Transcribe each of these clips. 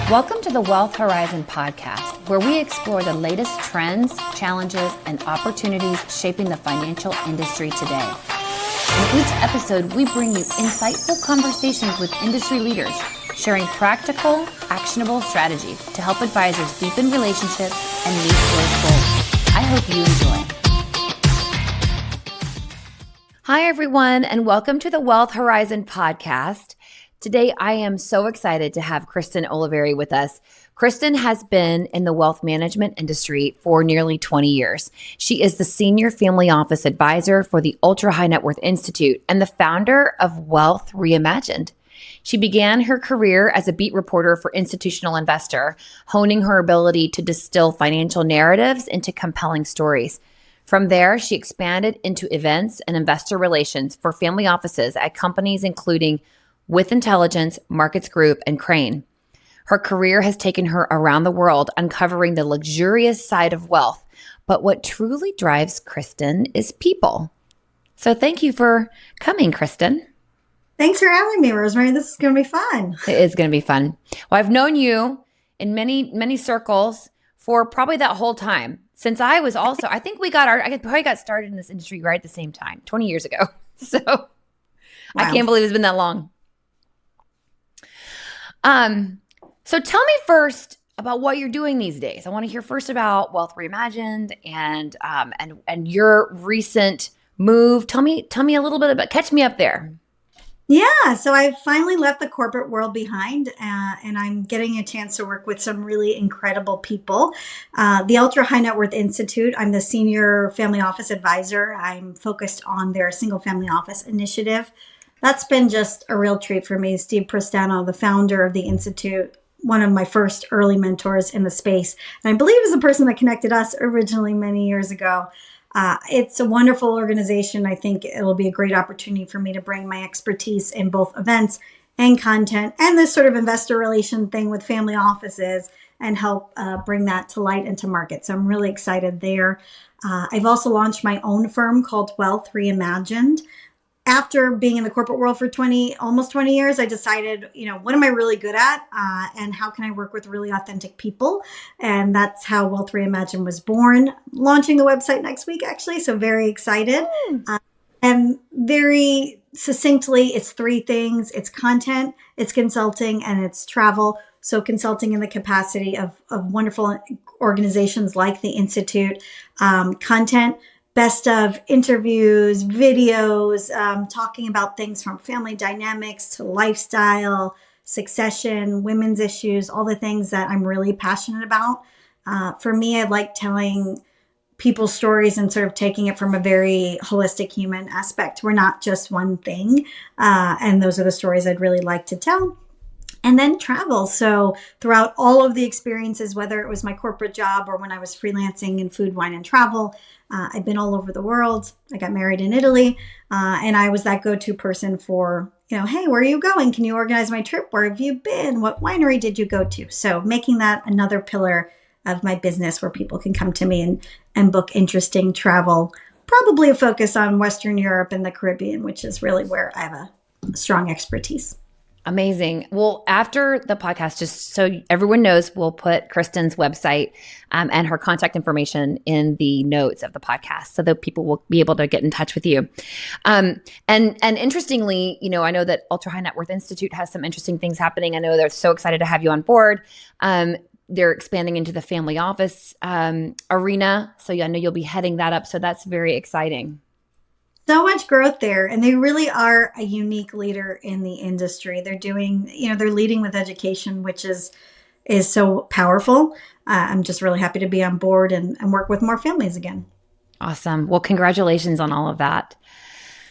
Welcome to the Wealth Horizon podcast, where we explore the latest trends, challenges, and opportunities shaping the financial industry today. In each episode, we bring you insightful conversations with industry leaders, sharing practical, actionable strategies to help advisors deepen relationships and meet growth goals. I hope you enjoy. Hi, everyone, and welcome to the Wealth Horizon podcast. Today, I am so excited to have Kristen Oliveri with us. Kristen has been in the wealth management industry for nearly 20 years. She is the Senior Family Office Advisor for the Ultra High Net Worth Institute and the founder of Wealth Reimagined. She began her career as a beat reporter for Institutional Investor, honing her ability to distill financial narratives into compelling stories. From there, she expanded into events and investor relations for family offices at companies including With Intelligence, Markets Group, and Crane. Her career has taken her around the world, uncovering the luxurious side of wealth. But what truly drives Kristen is people. So thank you for coming, Kristen. Thanks for having me, Rosemary. This is going to be fun. It is going to be fun. Well, I've known you in many circles for probably that whole time. Since I was also, I think I probably got started in this industry right at the same time, 20 years ago. So wow. I can't believe it's been that long. So tell me first about what you're doing these days. I want to hear first about Wealth Reimagined and your recent move. Tell me a little bit about, catch me up there. Yeah, so I finally left the corporate world behind, and I'm getting a chance to work with some really incredible people. The Ultra High Net Worth Institute, I'm the Senior Family Office Advisor. I'm focused on their single family office initiative. That's been just a real treat for me. Steve Prestano, the founder of the Institute, one of my first early mentors in the space, and I believe is the person that connected us originally many years ago. It's a wonderful organization. I think it'll be a great opportunity for me to bring my expertise in both events and content and this sort of investor relation thing with family offices and help bring that to light and to market. So I'm really excited there. I've also launched my own firm called Wealth Reimagined. After being in the corporate world for almost 20 years, I decided, what am I really good at? And how can I work with really authentic people? And that's how Wealth Reimagined was born. Launching the website next week, actually. So very excited. And very succinctly, it's three things. It's content, it's consulting, and it's travel. So consulting in the capacity of wonderful organizations like the Institute. Content, best of interviews, videos, talking about things from family dynamics to lifestyle, succession, women's issues, all the things that I'm really passionate about. For me, I like telling people's stories and sort of taking it from a very holistic human aspect. We're not just one thing. And those are the stories I'd really like to tell. And then travel. So throughout all of the experiences, whether it was my corporate job or when I was freelancing in food, wine, and travel, I've been all over the world. I got married in Italy, and I was that go-to person for, hey, where are you going? Can you organize my trip? Where have you been? What winery did you go to? So making that another pillar of my business where people can come to me and book interesting travel, probably a focus on Western Europe and the Caribbean, which is really where I have a strong expertise. Amazing. Well, after the podcast, just so everyone knows, we'll put Kristen's website and her contact information in the notes of the podcast so that people will be able to get in touch with you. And interestingly, I know that Ultra High Net Worth Institute has some interesting things happening. I know they're so excited to have you on board. They're expanding into the family office arena. So I know you'll be heading that up. So that's very exciting. So much growth there. And they really are a unique leader in the industry. They're doing, they're leading with education, which is so powerful. I'm just really happy to be on board and work with more families again. Awesome. Well, congratulations on all of that.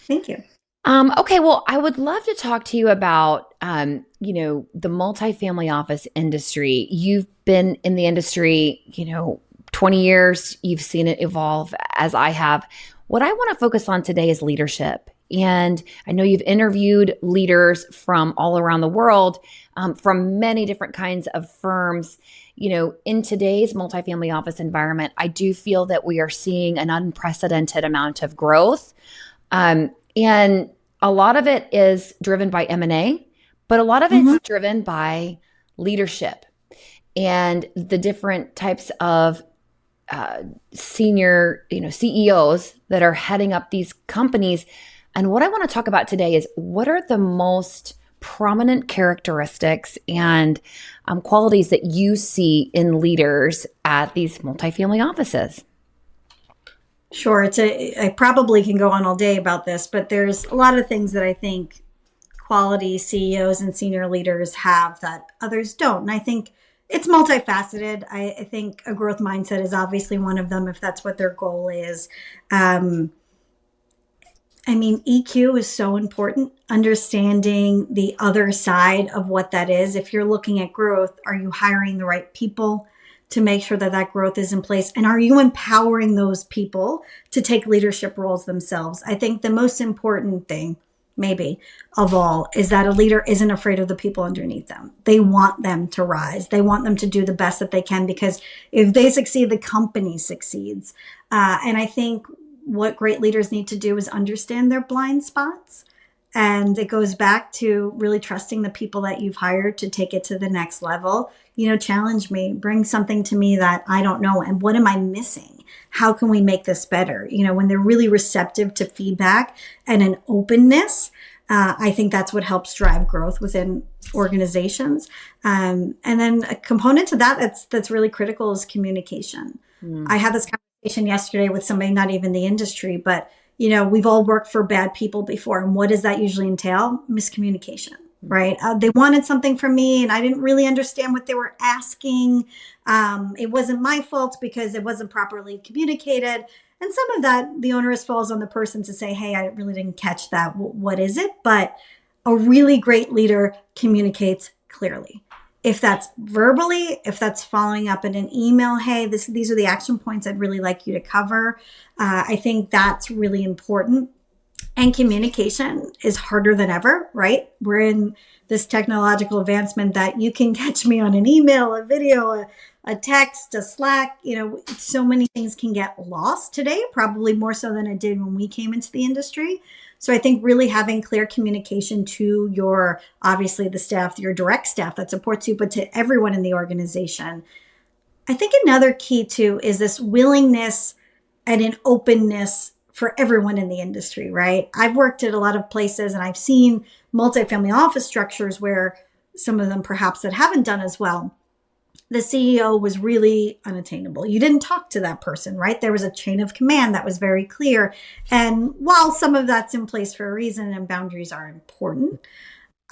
Thank you. Okay. Well, I would love to talk to you about, the multifamily office industry. You've been in the industry, 20 years. You've seen it evolve as I have. What I want to focus on today is leadership. And I know you've interviewed leaders from all around the world, from many different kinds of firms. In today's multifamily office environment, I do feel that we are seeing an unprecedented amount of growth. And a lot of it is driven by M&A, but a lot of it's driven by leadership. and the different types of senior, CEOs that are heading up these companies. And what I want to talk about today is what are the most prominent characteristics and qualities that you see in leaders at these multifamily offices? Sure. I probably can go on all day about this, but there's a lot of things that I think quality CEOs and senior leaders have that others don't. And I think it's multifaceted. I think a growth mindset is obviously one of them if that's what their goal is. EQ is so important. Understanding the other side of what that is. If you're looking at growth, are you hiring the right people to make sure that that growth is in place? And are you empowering those people to take leadership roles themselves? I think the most important thing, maybe of all, is that a leader isn't afraid of the people underneath them. They want them to rise. They want them to do the best that they can, because if they succeed, the company succeeds. And I think what great leaders need to do is understand their blind spots. And it goes back to really trusting the people that you've hired to take it to the next level. Challenge me, bring something to me that I don't know. And what am I missing? How can we make this better? When they're really receptive to feedback and an openness, I think that's what helps drive growth within organizations. And then a component to that's really critical is communication. I had this conversation yesterday with somebody not even in the industry, but we've all worked for bad people before. And what does that usually entail? Miscommunication, right? They wanted something from me and I didn't really understand what they were asking. It wasn't my fault because it wasn't properly communicated. And some of that, the onus falls on the person to say, hey, I really didn't catch that. What is it? But a really great leader communicates clearly. If that's verbally, if that's following up in an email, hey, these are the action points I'd really like you to cover. I think that's really important. And communication is harder than ever, right? We're in this technological advancement that you can catch me on an email, a video, a text, a Slack. So many things can get lost today, probably more so than it did when we came into the industry. So I think really having clear communication to your, obviously the staff, your direct staff that supports you, but to everyone in the organization. I think another key too is this willingness and an openness for everyone in the industry, right? I've worked at a lot of places and I've seen multifamily office structures where some of them perhaps that haven't done as well. The CEO was really unattainable. You didn't talk to that person, right? There was a chain of command that was very clear. And while some of that's in place for a reason and boundaries are important,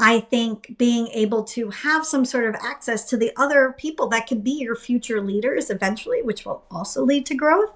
I think being able to have some sort of access to the other people that could be your future leaders eventually, which will also lead to growth,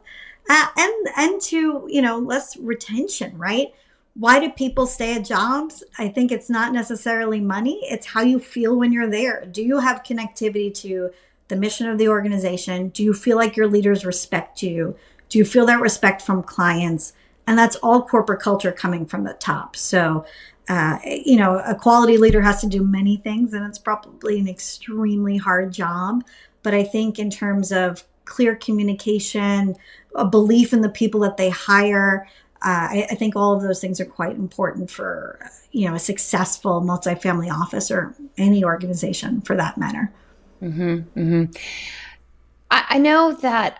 and to, less retention, right? Why do people stay at jobs? I think it's not necessarily money. It's how you feel when you're there. Do you have connectivity to the mission of the organization? Do you feel like your leaders respect you? Do you feel that respect from clients? And that's all corporate culture coming from the top. So, a quality leader has to do many things, and it's probably an extremely hard job. But I think in terms of clear communication, a belief in the people that they hire, I think all of those things are quite important for, a successful multifamily office or any organization for that matter. Mm-hmm, mm-hmm. I know that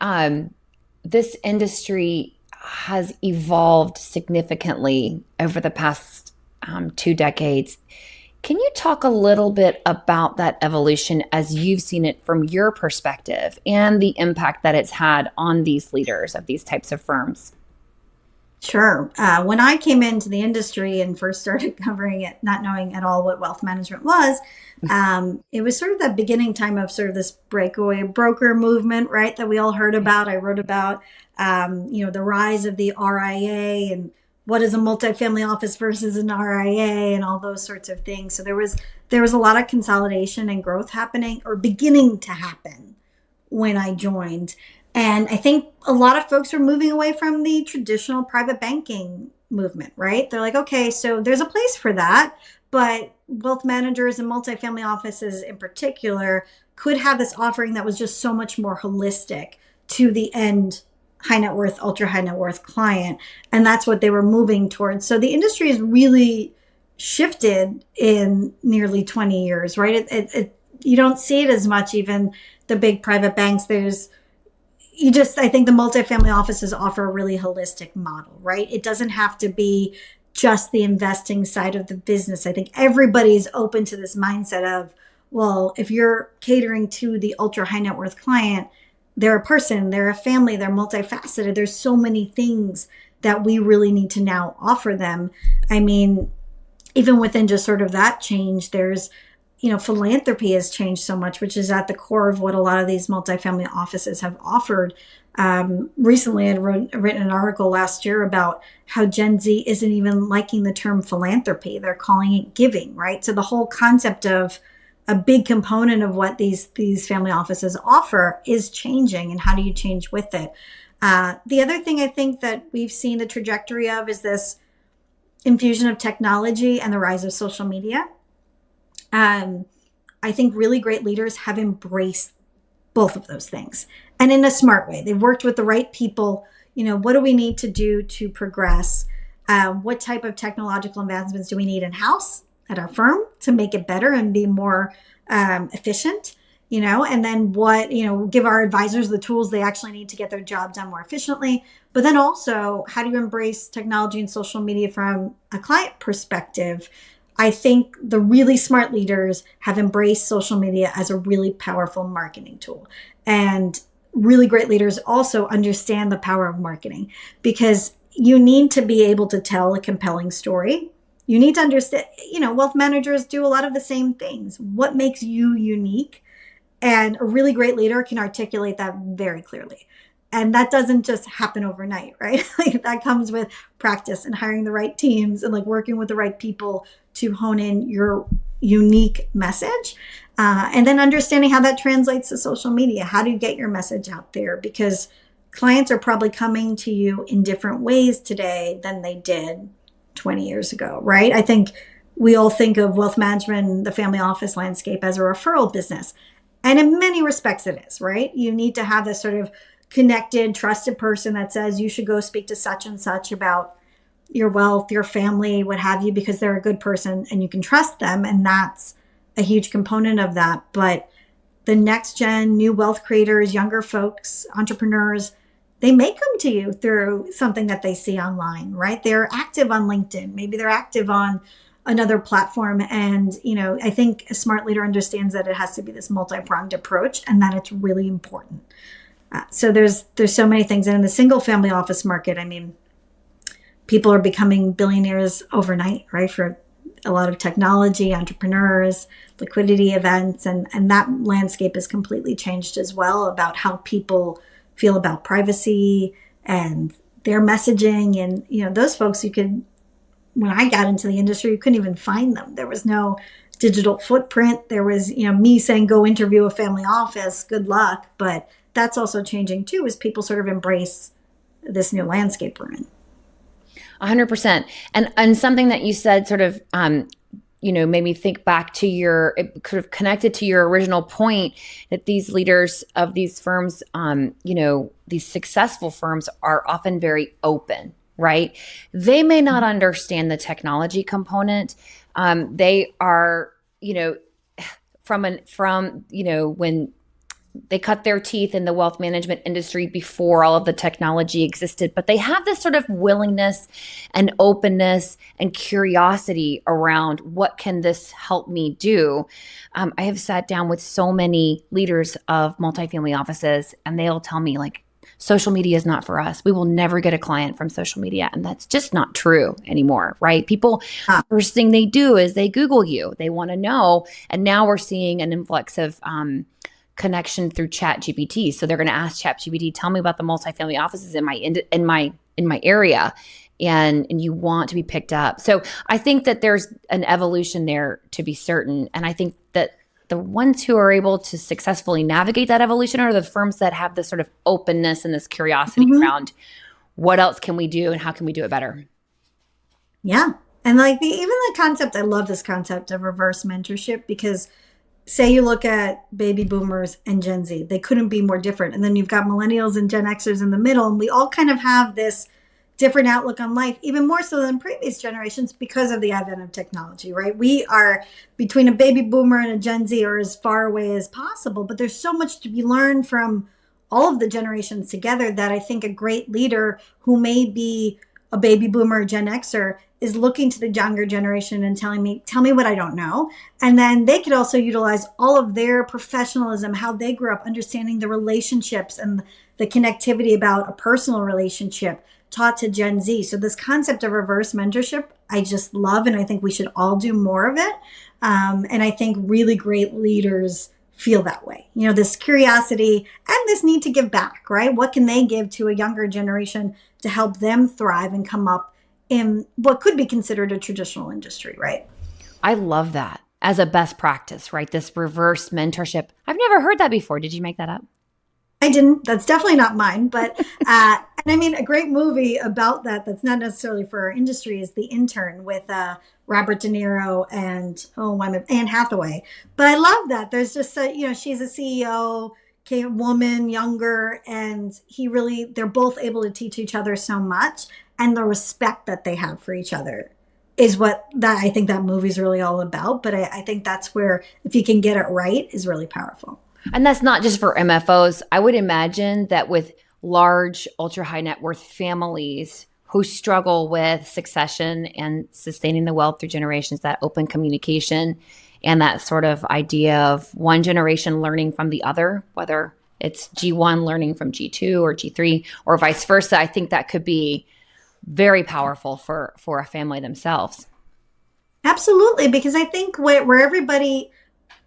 this industry has evolved significantly over the past 2 decades. Can you talk a little bit about that evolution as you've seen it from your perspective and the impact that it's had on these leaders of these types of firms? Sure. When I came into the industry and first started covering it, not knowing at all what wealth management was, it was sort of that beginning time of sort of this breakaway broker movement, right? That we all heard about. I wrote about, the rise of the RIA and what is a multifamily office versus an RIA and all those sorts of things. So there was a lot of consolidation and growth happening or beginning to happen when I joined. And I think a lot of folks are moving away from the traditional private banking movement, right? They're like, okay, so there's a place for that, but wealth managers and multifamily offices in particular could have this offering that was just so much more holistic to the end high net worth, ultra high net worth client. And that's what they were moving towards. So the industry has really shifted in nearly 20 years, right? You don't see it as much even the big private banks. I think the multifamily offices offer a really holistic model, right? It doesn't have to be just the investing side of the business. I think everybody's open to this mindset of, well, if you're catering to the ultra high net worth client, they're a person, they're a family, they're multifaceted. There's so many things that we really need to now offer them. I mean, even within just sort of that change, there's, philanthropy has changed so much, which is at the core of what a lot of these multifamily offices have offered. Recently, I had written an article last year about how Gen Z isn't even liking the term philanthropy. They're calling it giving, right? So the whole concept of a big component of what these family offices offer is changing, and how do you change with it? The other thing I think that we've seen the trajectory of is this infusion of technology and the rise of social media. I think really great leaders have embraced both of those things, and in a smart way. They've worked with the right people. What do we need to do to progress? What type of technological advancements do we need in-house at our firm to make it better and be more efficient? And then give our advisors the tools they actually need to get their job done more efficiently. But then also, how do you embrace technology and social media from a client perspective? I think the really smart leaders have embraced social media as a really powerful marketing tool. And really great leaders also understand the power of marketing, because you need to be able to tell a compelling story. You need to understand, wealth managers do a lot of the same things. What makes you unique? And a really great leader can articulate that very clearly. And that doesn't just happen overnight, right? Like, that comes with practice and hiring the right teams and working with the right people to hone in your unique message. And then understanding how that translates to social media. How do you get your message out there? Because clients are probably coming to you in different ways today than they did 20 years ago, right? I think we all think of wealth management, the family office landscape, as a referral business. And in many respects it is, right? You need to have this sort of connected, trusted person that says you should go speak to such and such about your wealth, your family, what have you, because they're a good person and you can trust them. And that's a huge component of that. But the next gen, new wealth creators, younger folks, entrepreneurs, they may come to you through something that they see online, right? They're active on LinkedIn. Maybe they're active on another platform. And, I think a smart leader understands that it has to be this multi-pronged approach, and that it's really important. So there's so many things. And in the single family office market, I mean, people are becoming billionaires overnight, right? For a lot of technology, entrepreneurs, liquidity events, and that landscape has completely changed as well, about how people feel about privacy and their messaging. And, those folks, when I got into the industry, you couldn't even find them. There was no digital footprint. There was, me saying, go interview a family office, good luck. But that's also changing too, as people sort of embrace this new landscape we're in. 100%. And something that you said sort of, made me think back to it could have connected to your original point, that these leaders of these firms, these successful firms, are often very open, right? They may not understand the technology component. They are, when they cut their teeth in the wealth management industry before all of the technology existed, but they have this sort of willingness and openness and curiosity around, what can this help me do? I have sat down with so many leaders of multifamily offices, and they'll tell me, social media is not for us. We will never get a client from social media. And that's just not true anymore, right? People, first thing they do is they Google you. They want to know. And now we're seeing an influx of connection through ChatGPT. So they're going to ask ChatGPT, tell me about the multifamily offices in my area, and you want to be picked up. So I think that there's an evolution there, to be certain. And I think that the ones who are able to successfully navigate that evolution are the firms that have this sort of openness and this curiosity around, what else can we do and how can we do it better? Yeah. And even the concept, I love this concept of reverse mentorship, because say you look at baby boomers and Gen Z, they couldn't be more different. And then you've got millennials and Gen Xers in the middle, and we all kind of have this different outlook on life, even more so than previous generations because of the advent of technology, right? We are between a baby boomer and a Gen Z are as far away as possible, but there's so much to be learned from all of the generations together that I think a great leader who may be a baby boomer or Gen Xer is looking to the younger generation and tell me what I don't know. And then they could also utilize all of their professionalism, how they grew up, understanding the relationships and the connectivity about a personal relationship taught to Gen Z. So this concept of reverse mentorship, I just love, and I think we should all do more of it. And I think really great leaders feel that way. This curiosity and this need to give back, right? What can they give to a younger generation to help them thrive and come up in what could be considered a traditional industry, right? I love that as a best practice, right? This reverse mentorship. I've never heard that before. Did you make that up? I didn't. That's definitely not mine. But, and I mean, a great movie about that's not necessarily for our industry is The Intern with Robert De Niro and, Anne Hathaway. But I love that. There's just, she's a CEO, woman, younger, and they're both able to teach each other so much. And the respect that they have for each other is I think that movie's really all about. But I think that's where, if you can get it right, is really powerful. And that's not just for MFOs. I would imagine that with large, ultra high net worth families who struggle with succession and sustaining the wealth through generations, that open communication and that sort of idea of one generation learning from the other, whether it's G1 learning from G2 or G3 or vice versa, I think that could be very powerful for a family themselves. Absolutely, because I think where everybody,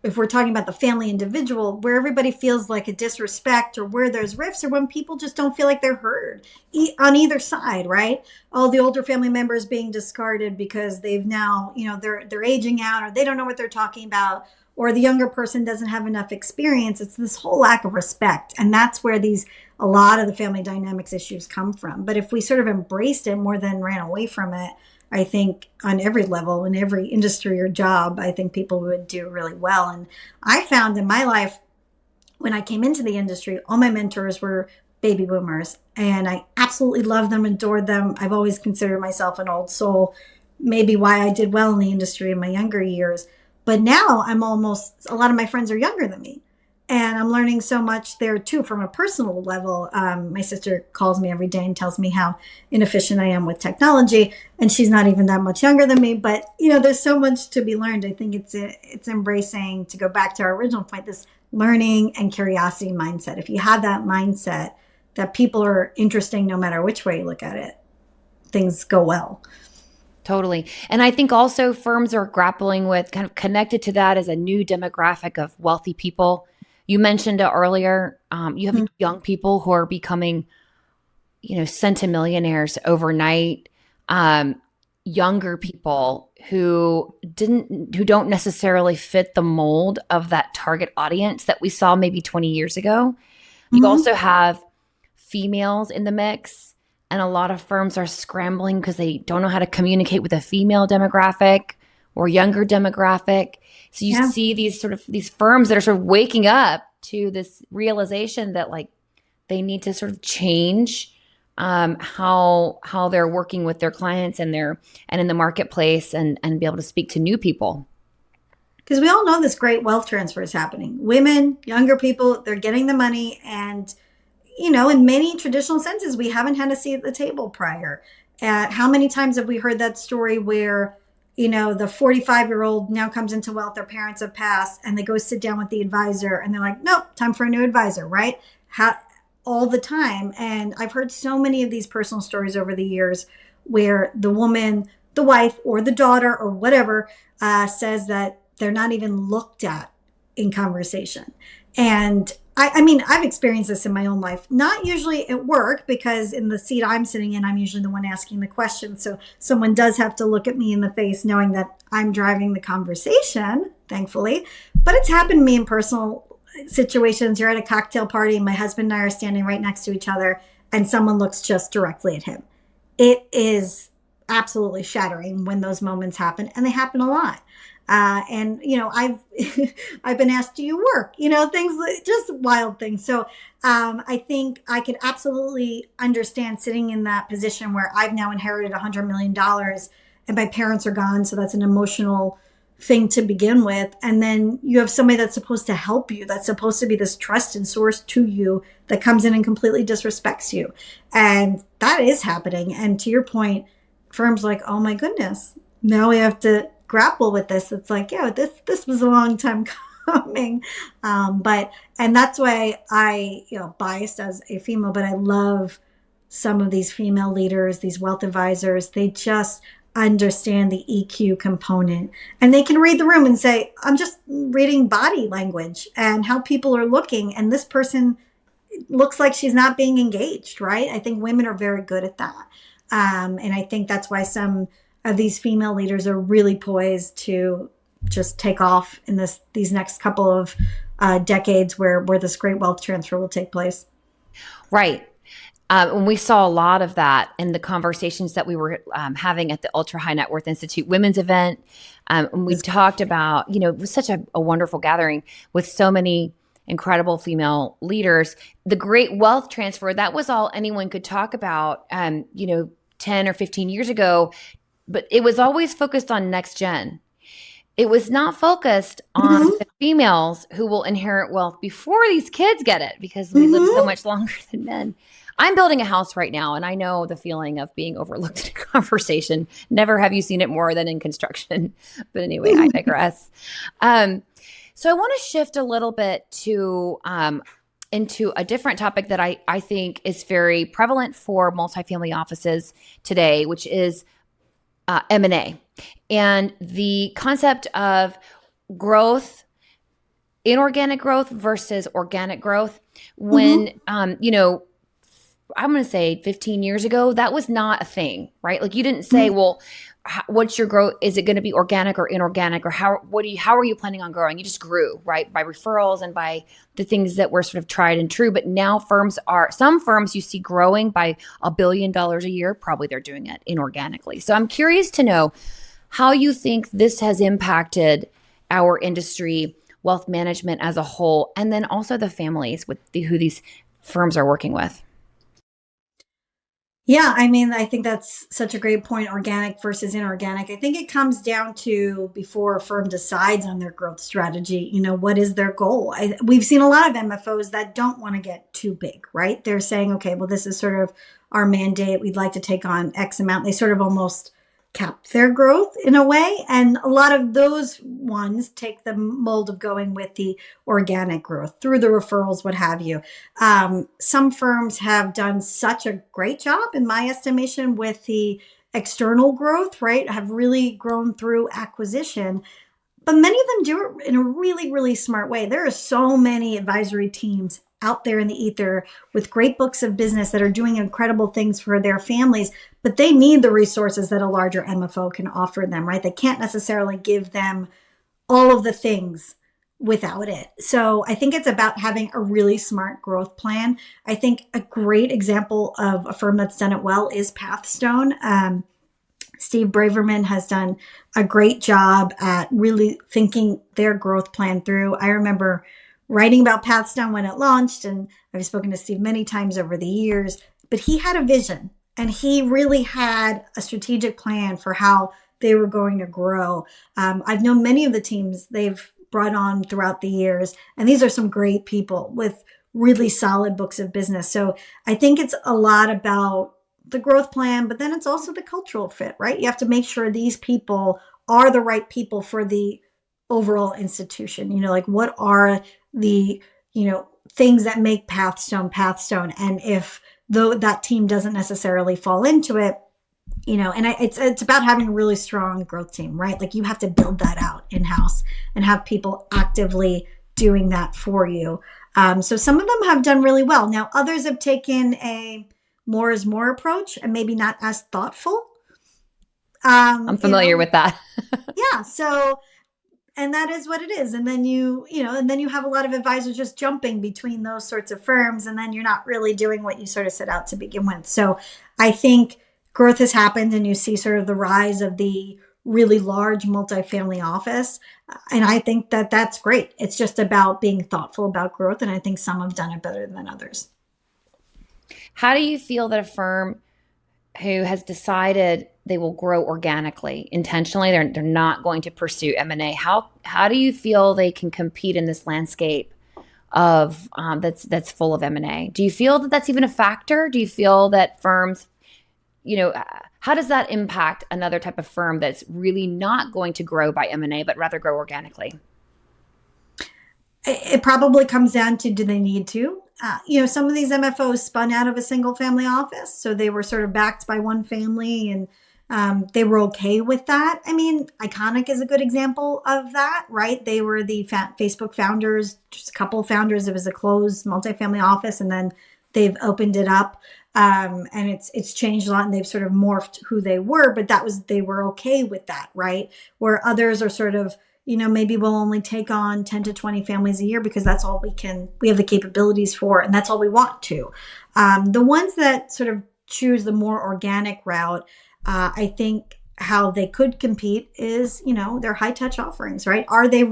if we're talking about the family individual, where everybody feels like a disrespect or where there's rifts or when people just don't feel like they're heard on either side, right? All the older family members being discarded because they've now, they're aging out or they don't know what they're talking about, or the younger person doesn't have enough experience. It's this whole lack of respect. And that's where a lot of the family dynamics issues come from. But if we sort of embraced it more than ran away from it, I think on every level, in every industry or job, I think people would do really well. And I found in my life, when I came into the industry, all my mentors were baby boomers. And I absolutely loved them, adored them. I've always considered myself an old soul, maybe why I did well in the industry in my younger years. But now a lot of my friends are younger than me. And I'm learning so much there too, from a personal level. My sister calls me every day and tells me how inefficient I am with technology. And she's not even that much younger than me. But, there's so much to be learned. I think it's embracing, to go back to our original point, this learning and curiosity mindset. If you have that mindset that people are interesting no matter which way you look at it, things go well. Totally. And I think also firms are grappling with, kind of connected to that, as a new demographic of wealthy people. You mentioned it earlier. You have young people who are becoming, centimillionaires overnight. Younger people who don't necessarily fit the mold of that target audience that we saw maybe 20 years ago. You also have females in the mix, and a lot of firms are scrambling because they don't know how to communicate with a female demographic or younger demographic. So you see these firms that are sort of waking up to this realization that they need to sort of change how they're working with their clients and in the marketplace and be able to speak to new people. Because we all know this great wealth transfer is happening. Women, younger people, they're getting the money. And, in many traditional senses, we haven't had a seat at the table prior. How many times have we heard that story where the 45-year-old now comes into wealth, their parents have passed, and they go sit down with the advisor and they're like, nope, time for a new advisor, right? All the time. And I've heard so many of these personal stories over the years where the woman, the wife or the daughter or whatever, says that they're not even looked at in conversation. And I mean, I've experienced this in my own life, not usually at work, because in the seat I'm sitting in, I'm usually the one asking the question. So someone does have to look at me in the face knowing that I'm driving the conversation, thankfully. But it's happened to me in personal situations. You're at a cocktail party and my husband and I are standing right next to each other and someone looks just directly at him. It is absolutely shattering when those moments happen, and they happen a lot. And, I've, I've been asked, do you work? Things like just wild things. So I think I could absolutely understand sitting in that position where I've now inherited $100 million and my parents are gone. So that's an emotional thing to begin with. And then you have somebody that's supposed to help you, that's supposed to be this trusted source to you, that comes in and completely disrespects you. And that is happening. And to your point, firms like, oh my goodness, now we have to grapple with this. It's like, yeah, this was a long time coming. And that's why I, biased as a female, but I love some of these female leaders, these wealth advisors. They just understand the EQ component, and they can read the room and say, I'm just reading body language and how people are looking. And this person looks like she's not being engaged, right? I think women are very good at that. And I think that's why some of these female leaders are really poised to just take off in these next couple of decades where this great wealth transfer will take place. Right. And we saw a lot of that in the conversations that we were having at the Ultra High Net Worth Institute Women's event. And we talked about, it was such a wonderful gathering with so many incredible female leaders. The great wealth transfer, that was all anyone could talk about, 10 or 15 years ago, but it was always focused on next gen. It was not focused on the females who will inherit wealth before these kids get it, because we live so much longer than men. I'm building a house right now, and I know the feeling of being overlooked in a conversation. Never have you seen it more than in construction. But anyway, I digress. So I want to shift a little bit to into a different topic that I think is very prevalent for multifamily offices today, which is M&A and the concept of growth, inorganic growth versus organic growth. When, I'm going to say 15 years ago, that was not a thing, right? Like you didn't say, well, what's your growth? Is it going to be organic or inorganic, or how are you planning on growing? You just grew, right? By referrals and by the things that were sort of tried and true. But now some firms you see growing by $1 billion a year, probably they're doing it inorganically. So I'm curious to know how you think this has impacted our industry, wealth management as a whole, and then also the families who these firms are working with. Yeah, I think that's such a great point, organic versus inorganic. I think it comes down to, before a firm decides on their growth strategy, what is their goal? We've seen a lot of MFOs that don't want to get too big, right? They're saying, okay, well, this is sort of our mandate. We'd like to take on X amount. They sort of almost cap their growth in a way. And a lot of those ones take the mold of going with the organic growth through the referrals, what have you. Some firms have done such a great job, in my estimation, with the external growth, right? Have really grown through acquisition. But many of them do it in a really, really smart way. There are so many advisory teams out there in the ether with great books of business that are doing incredible things for their families, but they need the resources that a larger MFO can offer them, right? They can't necessarily give them all of the things without it. So I think it's about having a really smart growth plan. I think a great example of a firm that's done it well is Pathstone. Steve Braverman has done a great job at really thinking their growth plan through. I remember writing about Pathstone when it launched, and I've spoken to Steve many times over the years, but he had a vision and he really had a strategic plan for how they were going to grow. I've known many of the teams they've brought on throughout the years, and these are some great people with really solid books of business. So I think it's a lot about the growth plan, but then it's also the cultural fit, right? You have to make sure these people are the right people for the overall institution. Like what are the, things that make Pathstone. And if though that team doesn't necessarily fall into it, it's about having a really strong growth team, right? Like you have to build that out in-house and have people actively doing that for you. So some of them have done really well. Now, others have taken a more is more approach and maybe not as thoughtful. I'm familiar with that. Yeah. So, and that is what it is. And then and then you have a lot of advisors just jumping between those sorts of firms, and then you're not really doing what you sort of set out to begin with. So I think growth has happened, and you see sort of the rise of the really large multifamily office. And I think that that's great. It's just about being thoughtful about growth. And I think some have done it better than others. How do you feel that a firm who has decided they will grow organically, intentionally, they're not going to pursue M&A, how do you feel they can compete in this landscape of that's full of M&A? Do you feel that that's even a factor? Do you feel that firms, how does that impact another type of firm that's really not going to grow by M&A, but rather grow organically? It probably comes down to, do they need to? Some of these MFOs spun out of a single family office. So they were sort of backed by one family, and they were okay with that. I mean, Iconic is a good example of that, right? They were the Facebook founders, just a couple of founders. It was a closed multifamily office, and then they've opened it up. And it's changed a lot, and they've sort of morphed who they were, but they were okay with that, right? Where others are sort of, maybe we'll only take on 10 to 20 families a year because that's all we have the capabilities for, and that's all we want to. The ones that sort of choose the more organic route, I think how they could compete is, their high touch offerings, right? Are their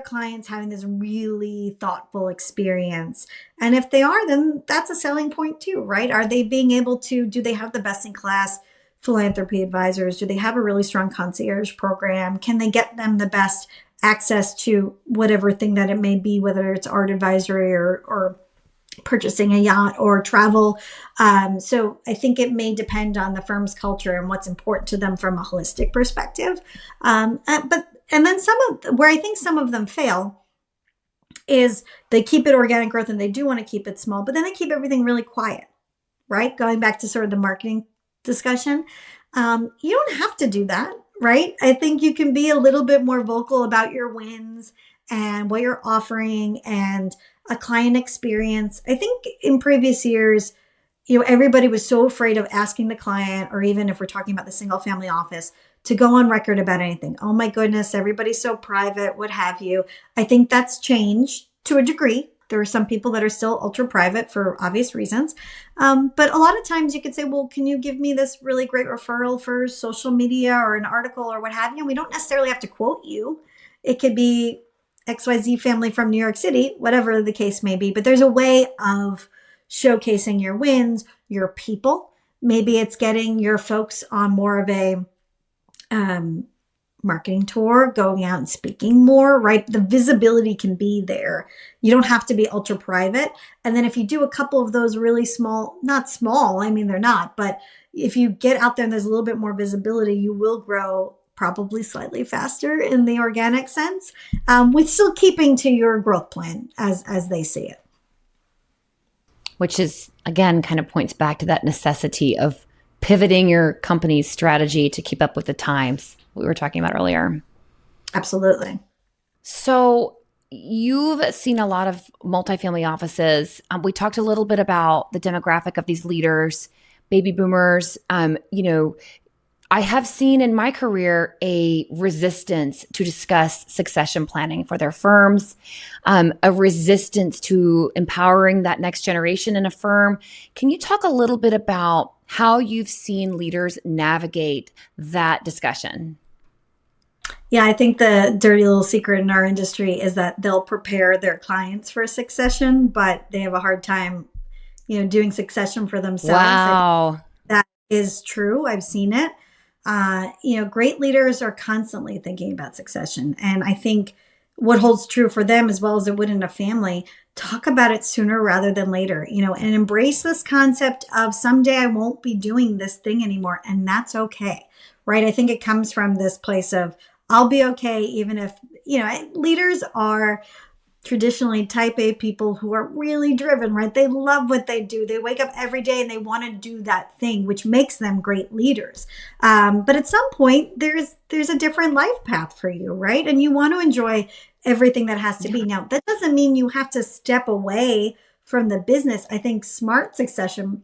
clients having this really thoughtful experience? And if they are, then that's a selling point too, right? Are they being able to, do they have the best in class philanthropy advisors? Do they have a really strong concierge program? Can they get them the best access to whatever thing that it may be, whether it's art advisory or purchasing a yacht or travel? So I think it may depend on the firm's culture and what's important to them from a holistic perspective. And then where I think some of them fail is they keep it organic growth and they do want to keep it small, but then they keep everything really quiet, right? Going back to sort of the marketing discussion. You don't have to do that, right? I think you can be a little bit more vocal about your wins and what you're offering and a client experience. I think in previous years, everybody was so afraid of asking the client, or even if we're talking about the single family office, to go on record about anything. Oh my goodness, everybody's so private, what have you. I think that's changed to a degree. There are some people that are still ultra private for obvious reasons. But a lot of times you could say, well, can you give me this really great referral for social media or an article or what have you? And we don't necessarily have to quote you. It could be XYZ family from New York City, whatever the case may be. But there's a way of showcasing your wins, your people. Maybe it's getting your folks on more of a marketing tour, going out and speaking more, right? The visibility can be there. You don't have to be ultra private. And then if you do a couple of those really small, not small, I mean, they're not, but if you get out there and there's a little bit more visibility, you will grow probably slightly faster in the organic sense, with still keeping to your growth plan as they see it. Which is, again, kind of points back to that necessity of pivoting your company's strategy to keep up with the times we were talking about earlier. Absolutely. So you've seen a lot of multifamily offices. We talked a little bit about the demographic of these leaders, baby boomers. I have seen in my career a resistance to discuss succession planning for their firms, a resistance to empowering that next generation in a firm. Can you talk a little bit about how you've seen leaders navigate that discussion? Yeah, I think the dirty little secret in our industry is that they'll prepare their clients for succession, but they have a hard time, doing succession for themselves. Wow. That is true. I've seen it. Great leaders are constantly thinking about succession. And I think what holds true for them as well as it would in a family, talk about it sooner rather than later, and embrace this concept of someday I won't be doing this thing anymore. And that's okay, right? I think it comes from this place of I'll be okay, even if, leaders are traditionally type A people who are really driven, right? They love what they do. They wake up every day and they want to do that thing, which makes them great leaders. But at some point, there's a different life path for you, right? And you want to enjoy everything that has to be. Now, that doesn't mean you have to step away from the business. I think smart succession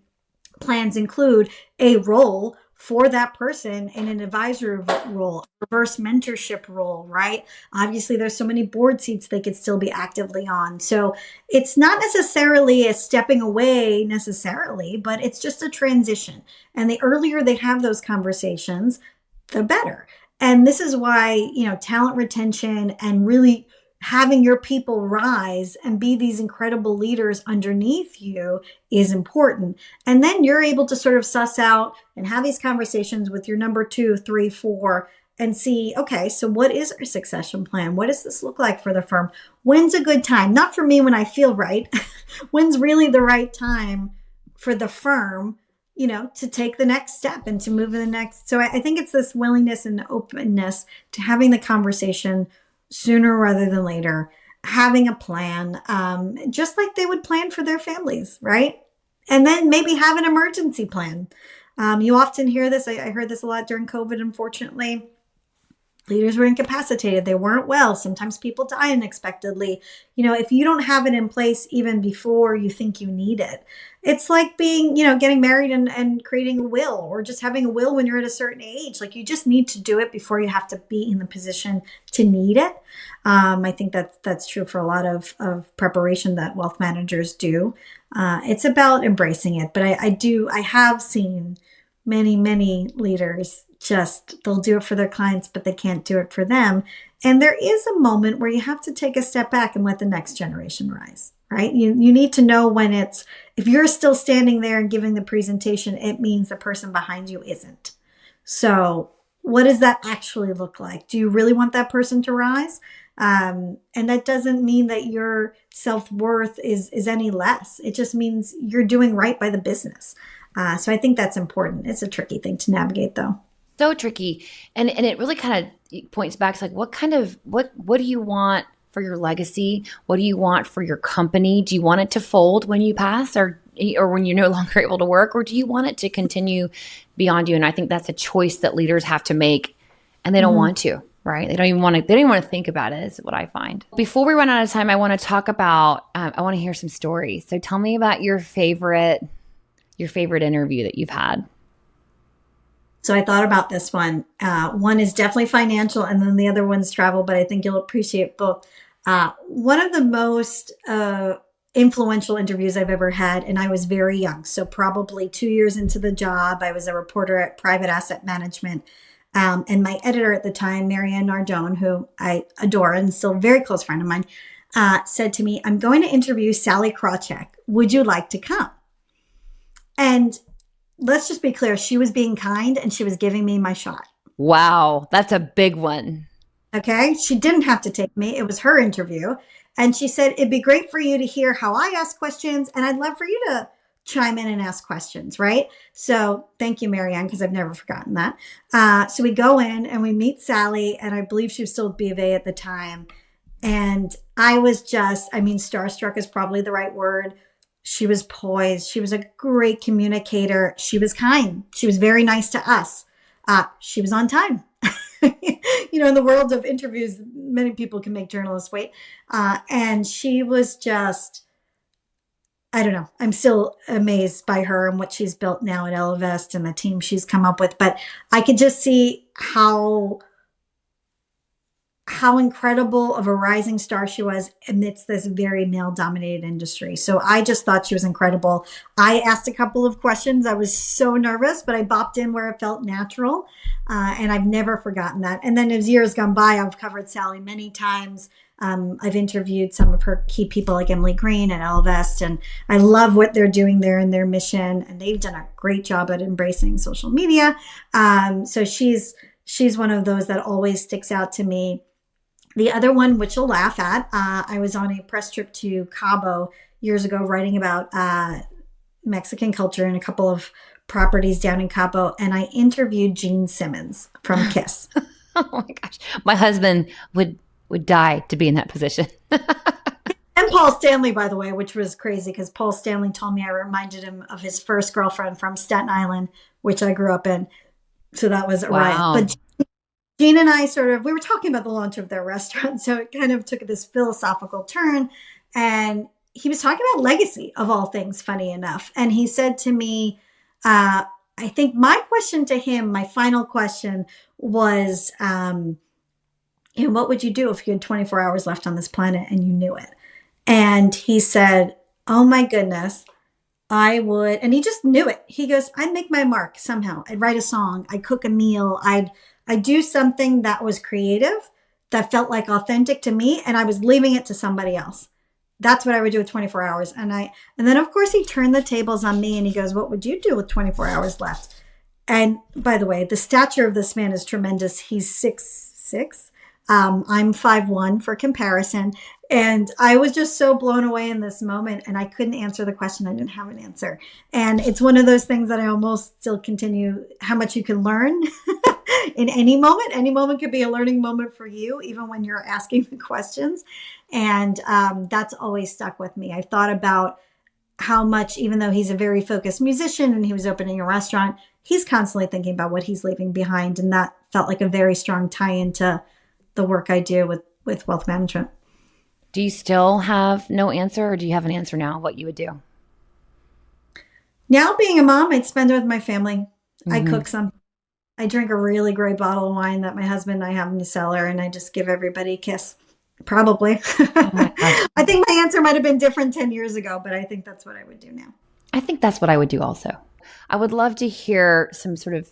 plans include a role for that person in an advisory role, reverse mentorship role, right? Obviously, there's so many board seats they could still be actively on. So it's not necessarily a stepping away necessarily, but it's just a transition. And the earlier they have those conversations, the better. And this is why, talent retention and really having your people rise and be these incredible leaders underneath you is important. And then you're able to sort of suss out and have these conversations with your number 2, 3, 4, and see, okay, so what is our succession plan? What does this look like for the firm? When's a good time? Not for me when I feel right. When's really the right time for the firm, to take the next step and to move to the next. So I think it's this willingness and openness to having the conversation sooner rather than later, having a plan, just like they would plan for their families, right? And then maybe have an emergency plan. You often hear this. I heard this a lot during COVID, unfortunately. Leaders were incapacitated. They weren't well. Sometimes people die unexpectedly. If you don't have it in place even before you think you need it, it's like being, getting married and creating a will, or just having a will when you're at a certain age. Like, you just need to do it before you have to be in the position to need it. I think that's true for a lot of preparation that wealth managers do. It's about embracing it. But I have seen many leaders they'll do it for their clients, but they can't do it for them. And there is a moment where you have to take a step back and let the next generation rise, right? You need to know when if you're still standing there and giving the presentation, it means the person behind you isn't. So what does that actually look like? Do you really want that person to rise? And that doesn't mean that your self-worth is any less. It just means you're doing right by the business. So I think that's important. It's a tricky thing to navigate, though. So tricky. And it really kind of points back to, like, what do you want for your legacy? What do you want for your company? Do you want it to fold when you pass, or when you're no longer able to work, or do you want it to continue beyond you? And I think that's a choice that leaders have to make, and they don't want to, right? They don't even want to think about it, is what I find. Before we run out of time, I want to talk about, I want to hear some stories. So tell me about your favorite interview that you've had. So I thought about this one. One is definitely financial, and then the other one's travel, but I think you'll appreciate both. One of the most influential interviews I've ever had, and I was very young, so probably 2 years into the job. I was a reporter at Private Asset Management, and my editor at the time, Marianne Nardone, who I adore and still a very close friend of mine, said to me, "I'm going to interview Sally Krawcheck. Would you like to come?" And let's just be clear, she was being kind and she was giving me my shot. Wow, that's a big one. Okay, she didn't have to take me. It was her interview. And she said, "It'd be great for you to hear how I ask questions, and I'd love for you to chime in and ask questions," right? So thank you, Marianne, because I've never forgotten that. So we go in and we meet Sally, and I believe she was still at B of A at the time. And I was starstruck is probably the right word. She was poised. She was a great communicator. She was kind. She was very nice to us. She was on time. In the world of interviews, many people can make journalists wait. And she was just, I don't know. I'm still amazed by her and what she's built now at Ellevest and the team she's come up with. But I could just see how incredible of a rising star she was amidst this very male-dominated industry. So I just thought she was incredible. I asked a couple of questions. I was so nervous, but I bopped in where it felt natural. And I've never forgotten that. And then as years gone by, I've covered Sally many times. I've interviewed some of her key people like Emily Green and Ellevest, and I love what they're doing there in their mission. And they've done a great job at embracing social media. So she's one of those that always sticks out to me. The other one, which you'll laugh at, I was on a press trip to Cabo years ago writing about Mexican culture and a couple of properties down in Cabo, and I interviewed Gene Simmons from KISS. Oh my gosh. My husband would die to be in that position. And Paul Stanley, by the way, which was crazy because Paul Stanley told me I reminded him of his first girlfriend from Staten Island, which I grew up in. So that was a riot. But Gene and I we were talking about the launch of their restaurant. So it kind of took this philosophical turn. And he was talking about legacy of all things, funny enough. And he said to me, I think my question to him, my final question was, what would you do if you had 24 hours left on this planet and you knew it? And he said, "Oh my goodness, I would, and he just knew it. He goes, I'd make my mark somehow. I'd write a song, I'd cook a meal, I'd do something that was creative, that felt like authentic to me, and I was leaving it to somebody else. That's what I would do with 24 hours. And then of course he turned the tables on me and he goes, what would you do with 24 hours left? And by the way, the stature of this man is tremendous. He's 6'6". I'm 5'1" for comparison. And I was just so blown away in this moment, and I couldn't answer the question. I didn't have an answer. And it's one of those things that I almost still continue, how much you can learn in any moment. Any moment could be a learning moment for you, even when you're asking the questions. And that's always stuck with me. I thought about how much, even though he's a very focused musician and he was opening a restaurant, he's constantly thinking about what he's leaving behind. And that felt like a very strong tie into the work I do with wealth management. Do you still have no answer, or do you have an answer now what you would do? Now, being a mom, I'd spend it with my family. I Mm-hmm. cook some. I drink a really great bottle of wine that my husband and I have in the cellar, and I just give everybody a kiss. Probably. Oh my gosh. I think my answer might have been different 10 years ago, but I think that's what I would do now. I think that's what I would do also. I would love to hear some sort of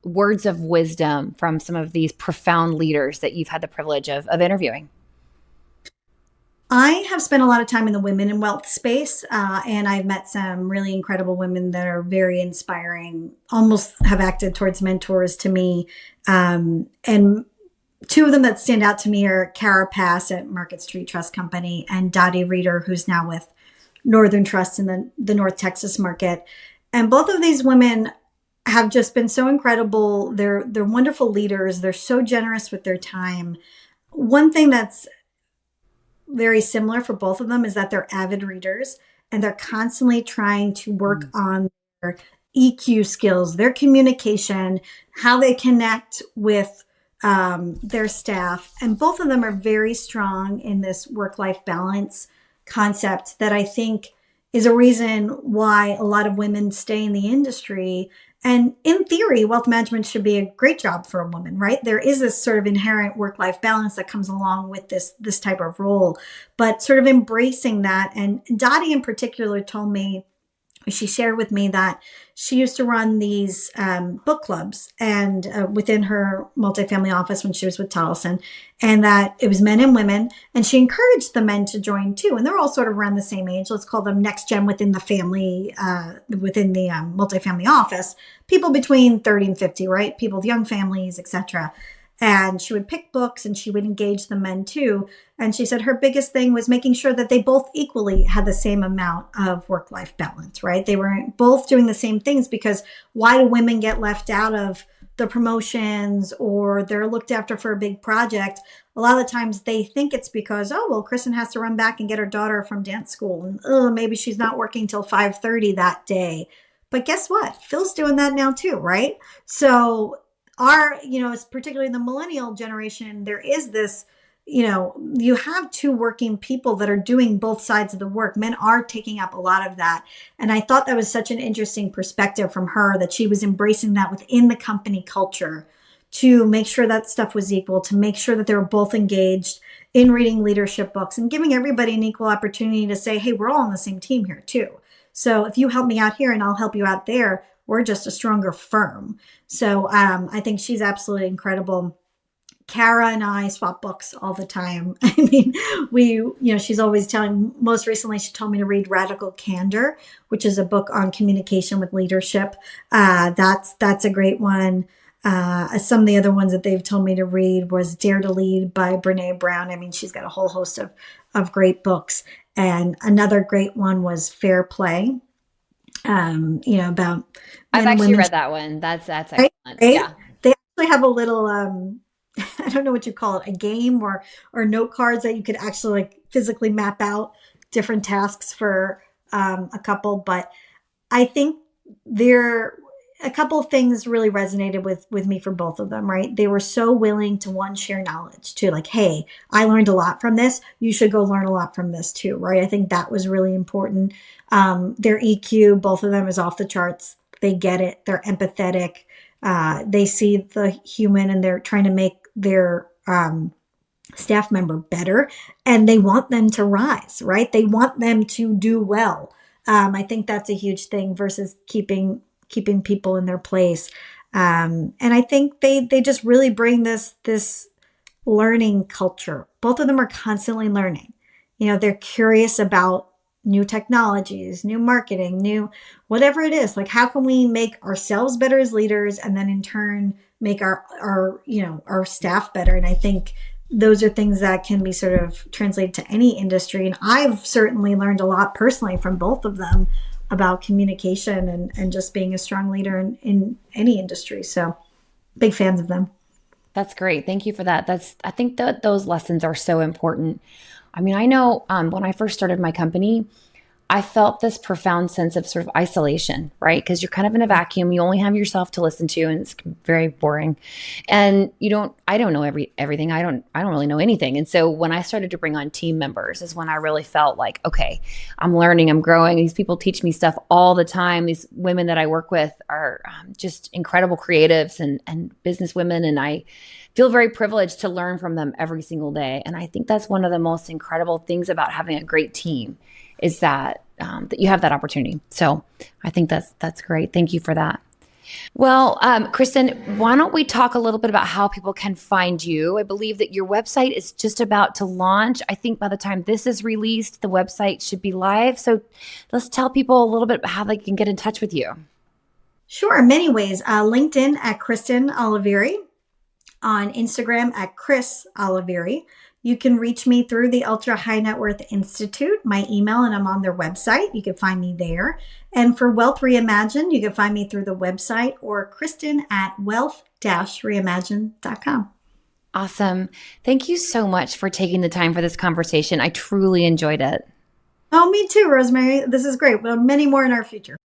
words of wisdom from some of these profound leaders that you've had the privilege of interviewing. I have spent a lot of time in the women in wealth space, and I've met some really incredible women that are very inspiring, almost have acted towards mentors to me. And two of them that stand out to me are Kara Pass at Market Street Trust Company and Dottie Reeder, who's now with Northern Trust in the North Texas market. And both of these women have just been so incredible. They're wonderful leaders. They're so generous with their time. One thing that's very similar for both of them is that they're avid readers, and they're constantly trying to work on their EQ skills, their communication, how they connect with their staff. And both of them are very strong in this work-life balance concept that I think is a reason why a lot of women stay in the industry. And in theory, wealth management should be a great job for a woman, right? There is this sort of inherent work-life balance that comes along with this type of role, but sort of embracing that. And Dottie in particular told me, she shared with me that she used to run these book clubs and within her multifamily office when she was with Tolleson, and that it was men and women, and she encouraged the men to join too. And they're all sort of around the same age. Let's call them next gen within the family, within the multifamily office, people between 30 and 50, right? People with young families, etc. And she would pick books and she would engage the men too. And she said her biggest thing was making sure that they both equally had the same amount of work-life balance, right? They were both doing the same things, because why do women get left out of the promotions or they're looked after for a big project? A lot of the times they think it's because, oh, well, Kristen has to run back and get her daughter from dance school. And oh, maybe she's not working till 5:30 that day. But guess what? Phil's doing that now too, right? So it's particularly the millennial generation, there is this, you have two working people that are doing both sides of the work. Men are taking up a lot of that. And I thought that was such an interesting perspective from her, that she was embracing that within the company culture to make sure that stuff was equal, to make sure that they were both engaged in reading leadership books and giving everybody an equal opportunity to say, hey, we're all on the same team here too. So if you help me out here and I'll help you out there, we're just a stronger firm. So I think she's absolutely incredible. Kara and I swap books all the time. I mean, she's always most recently she told me to read Radical Candor, which is a book on communication with leadership. That's a great one. Some of the other ones that they've told me to read was Dare to Lead by Brene Brown. I mean, she's got a whole host of great books. And another great one was Fair Play. About I've men and actually women, read that one. That's right? excellent. Right? Yeah. They actually have a little I don't know what you call it, a game or note cards that you could actually like physically map out different tasks for a couple. But I think a couple of things really resonated with me for both of them, right? They were so willing to share knowledge, to like, hey, I learned a lot from this. You should go learn a lot from this too, right? I think that was really important. Their EQ, both of them, is off the charts. They get it. They're empathetic. They see the human and they're trying to make their staff member better, and they want them to rise, right? They want them to do well. I think that's a huge thing versus keeping people in their place. And I think they just really bring this learning culture. Both of them are constantly learning. They're curious about new technologies, new marketing, new whatever it is. Like, how can we make ourselves better as leaders, and then in turn make our staff better? And I think those are things that can be sort of translated to any industry. And I've certainly learned a lot personally from both of them about communication and just being a strong leader in any industry. So big fans of them. That's great. Thank you for that. I think that those lessons are so important. I mean, I know when I first started my company, I felt this profound sense of sort of isolation, right? Because you're kind of in a vacuum. You only have yourself to listen to, and it's very boring. And I don't know everything. I don't really know anything. And so when I started to bring on team members is when I really felt like, okay, I'm learning, I'm growing. These people teach me stuff all the time. These women that I work with are just incredible creatives and business women. And I feel very privileged to learn from them every single day. And I think that's one of the most incredible things about having a great team is that you have that opportunity. So I think that's great. Thank you for that. Well, Kristen, why don't we talk a little bit about how people can find you? I believe that your website is just about to launch. I think by the time this is released, the website should be live. So let's tell people a little bit about how they can get in touch with you. Sure, many ways. LinkedIn at Kristen Oliveri, on Instagram at Chris Oliveri. You can reach me through the Ultra High Net Worth Institute, my email, and I'm on their website. You can find me there. And for Wealth Reimagined, you can find me through the website or Kristen at wealth-reimagined.com. Awesome. Thank you so much for taking the time for this conversation. I truly enjoyed it. Oh, me too, Rosemary. This is great. Well, many more in our future.